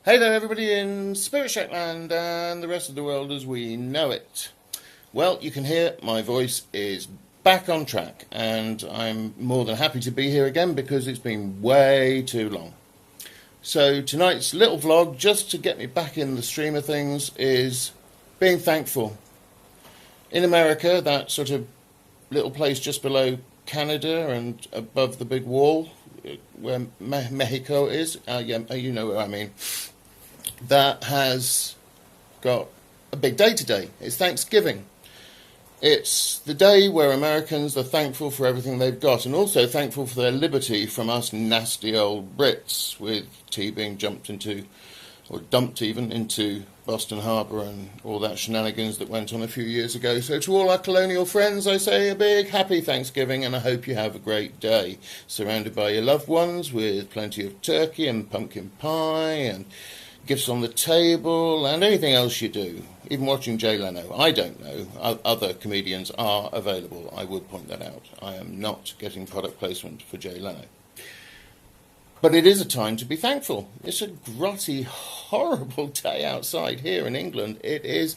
Hey there everybody in Spirit Shackland and the rest of the world as we know it. Well, you can hear my voice is back on track and I'm more than happy to be here again because it's been way too long. So tonight's little vlog, just to get me back in the stream of things, is being thankful. In America, that sort of little place just below Canada and above the big wall where Mexico is, you know what I mean, that has got a big day today. It's Thanksgiving. It's the day where Americans are thankful for everything they've got and also thankful for their liberty from us nasty old Brits, with tea being jumped into, or dumped even, into Boston Harbour and all that shenanigans that went on a few years ago. So to all our colonial friends, I say a big happy Thanksgiving, and I hope you have a great day, surrounded by your loved ones with plenty of turkey and pumpkin pie and gifts on the table and anything else you do. Even watching Jay Leno. I don't know. Other comedians are available. I would point that out. I am not getting product placement for Jay Leno. But it is a time to be thankful. It's a grotty, horrible day outside here in England. It is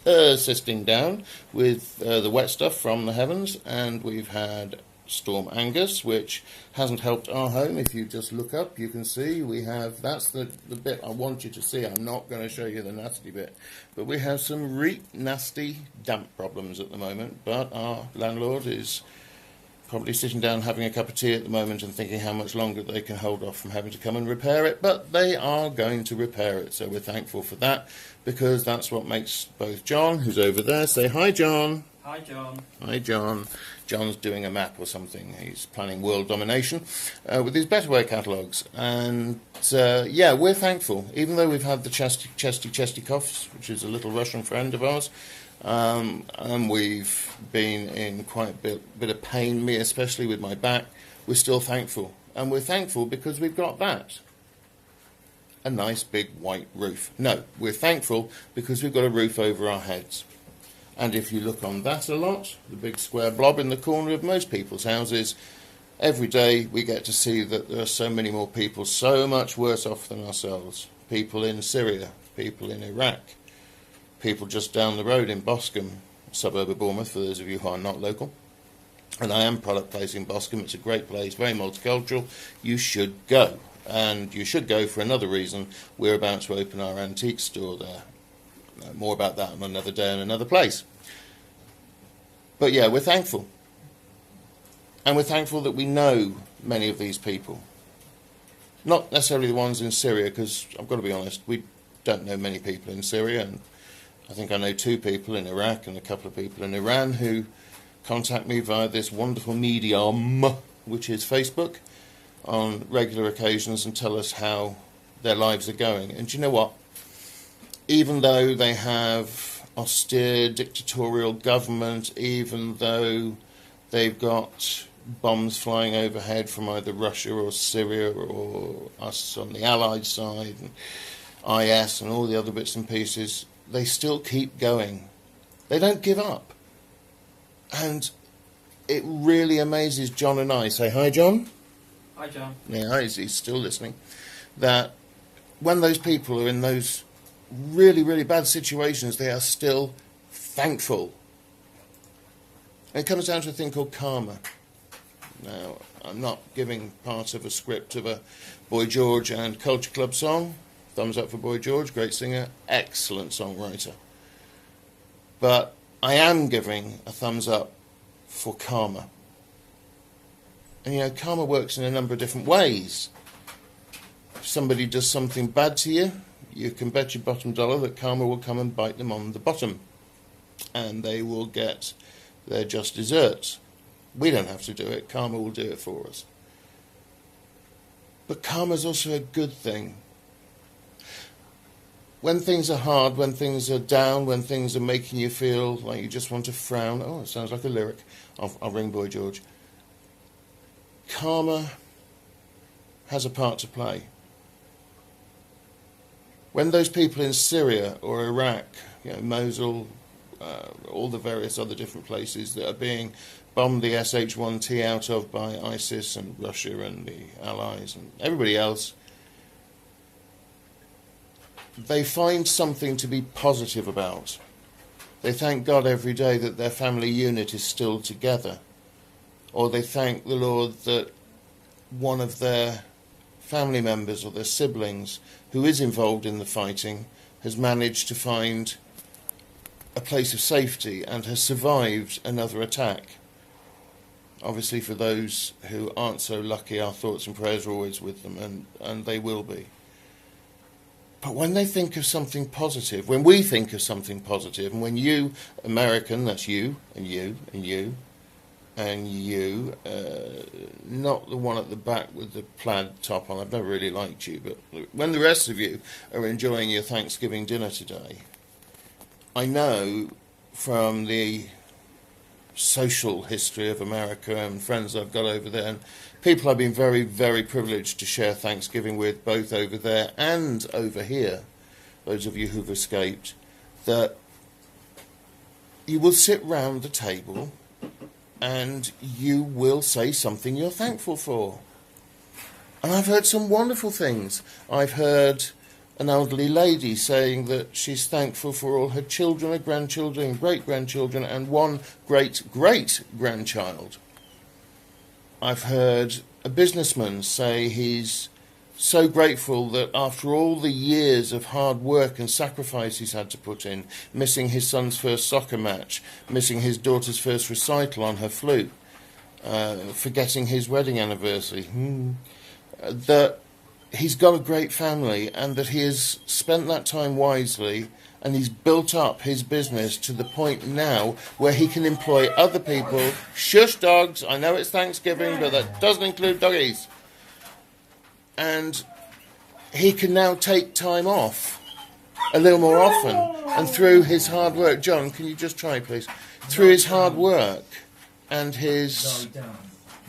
persisting down with the wet stuff from the heavens, and we've had Storm Angus, which hasn't helped our home. If you just look up, you can see we have, that's the bit I want you to see. I'm not going to show you the nasty bit, but we have some nasty damp problems at the moment. But our landlord is probably sitting down having a cup of tea at the moment and thinking how much longer they can hold off from having to come and repair it, but they are going to repair it, so we're thankful for that, because that's what makes both John, who's over there, say hi John. Hi John. Hi John. John's doing a map or something. He's planning world domination with his Betterware catalogues. And yeah, we're thankful. Even though we've had the chesty coughs, which is a little Russian friend of ours, and we've been in quite a bit of pain, me especially with my back, we're still thankful. And we're thankful because we've got that. A nice big white roof. No, we're thankful because we've got a roof over our heads. And if you look on that a lot, the big square blob in the corner of most people's houses, every day we get to see that there are so many more people so much worse off than ourselves. People in Syria, people in Iraq, people just down the road in Boscombe, a suburb of Bournemouth, for those of you who are not local. And I am product placing Boscombe. It's a great place, very multicultural. You should go. And you should go for another reason. We're about to open our antique store there. More about that on another day and another place. But yeah, we're thankful. And we're thankful that we know many of these people. Not necessarily the ones in Syria, because I've got to be honest, we don't know many people in Syria. And I think I know 2 people in Iraq and a couple of people in Iran who contact me via this wonderful medium, which is Facebook, on regular occasions and tell us how their lives are going. And do you know what? Even though they have austere dictatorial government, even though they've got bombs flying overhead from either Russia or Syria or us on the Allied side, and IS and all the other bits and pieces, they still keep going. They don't give up. And it really amazes John and I. Say hi, John. Hi John. Yeah, he's still listening. That when those people are in those really, really bad situations, they are still thankful. And it comes down to a thing called karma. Now, I'm not giving part of a script of a Boy George and Culture Club song. Thumbs up for Boy George, great singer, excellent songwriter. But I am giving a thumbs up for karma. And you know, karma works in a number of different ways. If somebody does something bad to you, you can bet your bottom dollar that karma will come and bite them on the bottom. And they will get their just desserts. We don't have to do it. Karma will do it for us. But karma is also a good thing. When things are hard, when things are down, when things are making you feel like you just want to frown. Oh, it sounds like a lyric. I'll ring Boy George. Karma has a part to play. When those people in Syria or Iraq, you know, Mosul, all the various other different places that are being bombed the SH-1T out of by ISIS and Russia and the Allies and everybody else, they find something to be positive about. They thank God every day that their family unit is still together. Or they thank the Lord that one of their family members or their siblings who is involved in the fighting has managed to find a place of safety and has survived another attack. Obviously, for those who aren't so lucky, our thoughts and prayers are always with them, and they will be. But when they think of something positive, when we think of something positive, and when you, American, that's you, and you, and you, and you, not the one at the back with the plaid top on, I've never really liked you, but when the rest of you are enjoying your Thanksgiving dinner today, I know from the social history of America and friends I've got over there, and people I've been very, very privileged to share Thanksgiving with, both over there and over here, those of you who've escaped, that you will sit round the table and you will say something you're thankful for. And I've heard some wonderful things. I've heard an elderly lady saying that she's thankful for all her children, her grandchildren, great-grandchildren, and one great-great-grandchild. I've heard a businessman say he's so grateful that after all the years of hard work and sacrifice he's had to put in, missing his son's first soccer match, missing his daughter's first recital on her flute, forgetting his wedding anniversary, that he's got a great family and that he has spent that time wisely, and he's built up his business to the point now where he can employ other people. Shush, dogs. I know it's Thanksgiving, but that doesn't include doggies. And he can now take time off a little more often. And through his hard work, John, can you just try, please? Through his hard work and his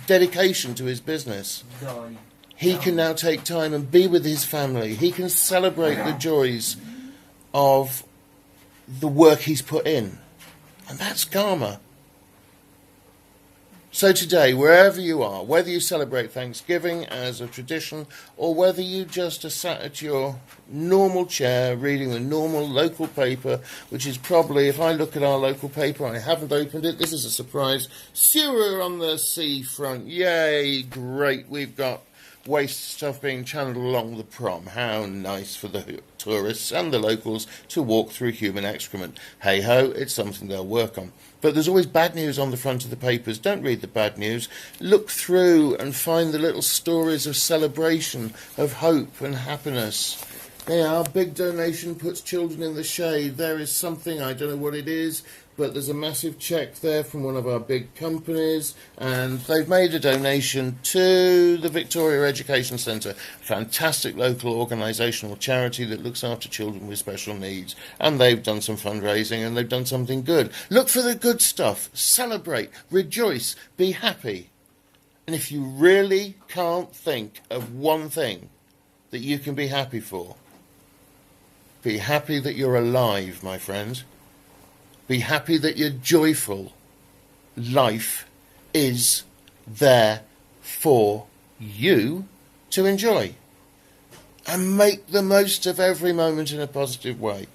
dedication to his business, he can now take time and be with his family. He can celebrate the joys of the work he's put in. And that's karma. So today, wherever you are, whether you celebrate Thanksgiving as a tradition or whether you just are sat at your normal chair reading the normal local paper, which is probably, if I look at our local paper, I haven't opened it, this is a surprise, sewer on the seafront, yay, great, we've got waste stuff being channeled along the prom. How nice for the tourists and the locals to walk through human excrement. Hey-ho, it's something they'll work on. But there's always bad news on the front of the papers. Don't read the bad news. Look through and find the little stories of celebration, of hope and happiness. There, our big donation puts children in the shade. There is something, I don't know what it is, but there's a massive cheque there from one of our big companies, and they've made a donation to the Victoria Education Centre, a fantastic local organisational charity that looks after children with special needs, and they've done some fundraising and they've done something good. Look for the good stuff, celebrate, rejoice, be happy. And if you really can't think of one thing that you can be happy for, be happy that you're alive, my friend. Be happy that you're joyful. Life is there for you to enjoy. And make the most of every moment in a positive way.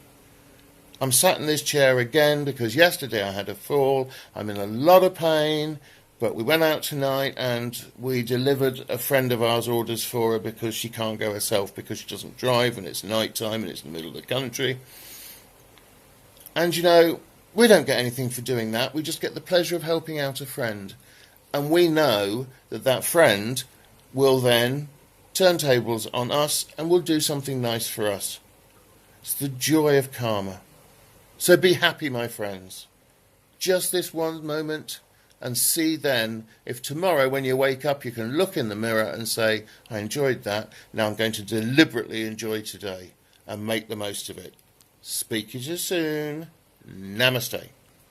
I'm sat in this chair again because yesterday I had a fall. I'm in a lot of pain, but we went out tonight and we delivered a friend of ours orders for her because she can't go herself because she doesn't drive and it's night time and it's in the middle of the country. And you know, we don't get anything for doing that. We just get the pleasure of helping out a friend. And we know that that friend will then turn tables on us and will do something nice for us. It's the joy of karma. So be happy, my friends. Just this one moment, and see then if tomorrow when you wake up you can look in the mirror and say, I enjoyed that. Now I'm going to deliberately enjoy today and make the most of it. Speak to you soon. Namaste.